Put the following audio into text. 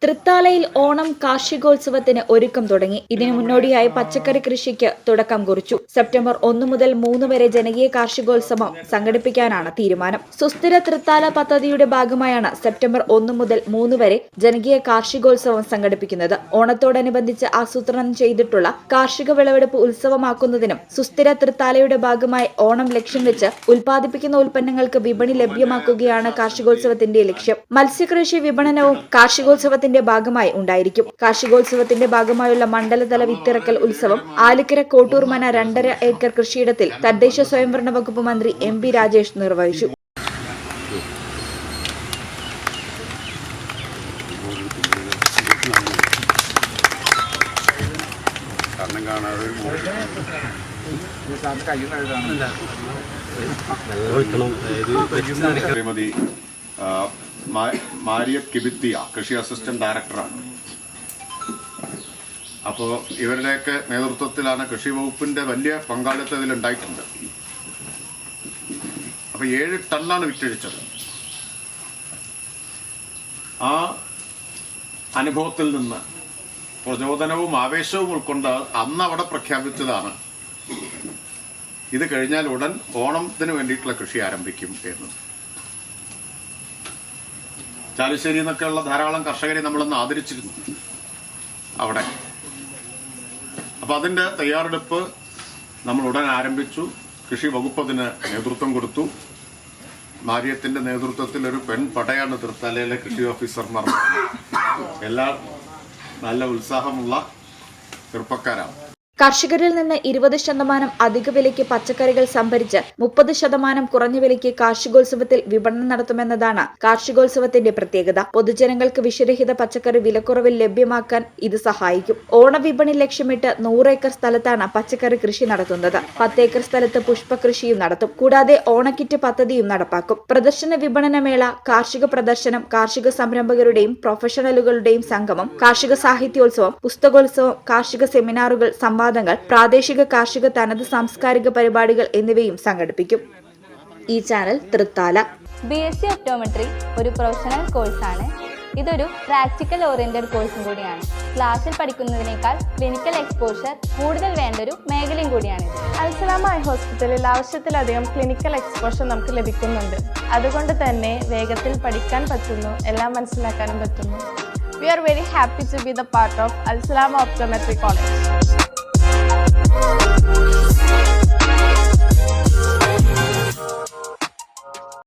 തൃത്താലയിൽ ഓണം കാർഷികോത്സവത്തിന് ഒരുക്കം തുടങ്ങി. ഇതിനു മുന്നോടിയായി പച്ചക്കറി കൃഷിക്ക് തുടക്കം കുറിച്ചു. സെപ്റ്റംബർ 1 മുതൽ 3 വരെ ജനകീയ കാർഷികോത്സവം സംഘടിപ്പിക്കാനാണ് തീരുമാനം. സുസ്ഥിര തൃത്താല പദ്ധതിയുടെ ഭാഗമായാണ് സെപ്റ്റംബർ 1 മുതൽ 3 വരെ ജനകീയ കാർഷികോത്സവം സംഘടിപ്പിക്കുന്നത്. ഓണത്തോടനുബന്ധിച്ച് ആസൂത്രണം ചെയ്തിട്ടുള്ള കാർഷിക വിളവെടുപ്പ് ഉത്സവമാക്കുന്നതിനും സുസ്ഥിര തൃത്താലയുടെ ഭാഗമായി ഓണം ലക്ഷ്യം വെച്ച് ഉൽപ്പാദിപ്പിക്കുന്ന ഉൽപ്പന്നങ്ങൾക്ക് വിപണി ലഭ്യമാക്കുകയാണ് കാർഷികോത്സവത്തിന്റെ ലക്ഷ്യം. മത്സ്യകൃഷി വിപണനവും കാർഷികോത്സവത്തിന്റെ ഭാഗമായി ഉണ്ടായിരിക്കും. കാർഷികോത്സവത്തിന്റെ ഭാഗമായുള്ള മണ്ഡലതല വിത്തിറക്കൽ ഉത്സവം ആലിക്കര കോട്ടൂർമന 2.5 ഏക്കർ കൃഷിയിടത്തിൽ തദ്ദേശ സ്വയംഭരണ വകുപ്പ് മന്ത്രി MP രാജേഷ് നിർവഹിച്ചു. ശ്രീമതി മാരിയ കിബിത്തിയ കൃഷി അസിസ്റ്റന്റ് ഡയറക്ടറാണ്. അപ്പോൾ ഇവരുടെയൊക്കെ നേതൃത്വത്തിലാണ് കൃഷി വകുപ്പിന്റെ വലിയ പങ്കാളിത്തം ഇതിലുണ്ടായിട്ടുണ്ട്. അപ്പോൾ 7 ടണ്ണാണ് വിറ്റഴിച്ചത്. ആ അനുഭവത്തിൽ നിന്ന് പ്രചോദനവും ആവേശവും ഉൾക്കൊണ്ട് അന്ന് അവിടെ പ്രഖ്യാപിച്ചതാണ് ഇത് കഴിഞ്ഞാൽ ഉടൻ ഓണത്തിന് വേണ്ടിയിട്ടുള്ള കൃഷി ആരംഭിക്കും എന്ന്. ചാലിശ്ശേരി എന്നൊക്കെയുള്ള ധാരാളം കർഷകരെ നമ്മളൊന്ന് ആദരിച്ചിരുന്നു അവിടെ. അപ്പൊ അതിന്റെ തയ്യാറെടുപ്പ് നമ്മൾ ഉടൻ ആരംഭിച്ചു. കൃഷി വകുപ്പ് അതിന് നേതൃത്വം കൊടുത്തു. മാര്യത്തിന്റെ നേതൃത്വത്തിൽ ഒരു പെൺപടയാണ് തൃത്താലയിലെ കൃഷി ഓഫീസർമാർ. എല്ലാ നല്ല ഉത്സാഹമുള്ള ചെറുപ്പക്കാരാണ്. കർഷകരിൽ നിന്ന് 20% അധിക വിലയ്ക്ക് പച്ചക്കറികൾ സംഭരിച്ച് 30% കുറഞ്ഞ വിലയ്ക്ക് കാർഷികോത്സവത്തിൽ വിപണനം നടത്തുമെന്നതാണ് കാർഷികോത്സവത്തിന്റെ പ്രത്യേകത. പൊതുജനങ്ങൾക്ക് വിഷരഹിത പച്ചക്കറി വിലക്കുറവിൽ ലഭ്യമാക്കാൻ ഇത് സഹായിക്കും. ഓണവിപണി ലക്ഷ്യമിട്ട് 100 ഏക്കർ സ്ഥലത്താണ് പച്ചക്കറി കൃഷി നടത്തുന്നത്. 10 ഏക്കർ സ്ഥലത്ത് പുഷ്പകൃഷിയും നടത്തും. കൂടാതെ ഓണക്കിറ്റ് പദ്ധതിയും നടപ്പാക്കും. പ്രദർശന വിപണനമേള, കാർഷിക പ്രദർശനം, കാർഷിക സംരംഭകരുടെയും പ്രൊഫഷണലുകളുടെയും സംഗമം, കാർഷിക സാഹിത്യോത്സവം, പുസ്തകോത്സവം, കാർഷിക സെമിനാറുകൾ, പ്രാദേശിക കാർഷിക തനത് സാംസ്കാരിക പരിപാടികൾ എന്നിവയും സംഘടിപ്പിക്കും. ഈ ചാനൽ തൃത്താല. BSc ഒപ്റ്റോമെട്രി ഒരു പ്രൊഫഷണൽ കോഴ്സാണ്. ഇതൊരു പ്രാക്ടിക്കൽ ഓറിയന്റഡ് കോഴ്സും കൂടിയാണ്. ക്ലാസ്സിൽ പഠിക്കുന്നതിനേക്കാൾ ക്ലിനിക്കൽ എക്സ്പോഷർ കൂടുതൽ വേണ്ടൊരു മേഖലയും കൂടിയാണ്. അൽസലാമ ഐ ഹോസ്പിറ്റലിൽ ആവശ്യത്തിലധികം ക്ലിനിക്കൽ എക്സ്പോഷർ നമുക്ക് ലഭിക്കുന്നുണ്ട്. അതുകൊണ്ട് തന്നെ വേഗത്തിൽ പഠിക്കാൻ പറ്റുന്നു, എല്ലാം മനസ്സിലാക്കാനും പറ്റുന്നു. We are very happy to be the part of Al Salama Optometry College.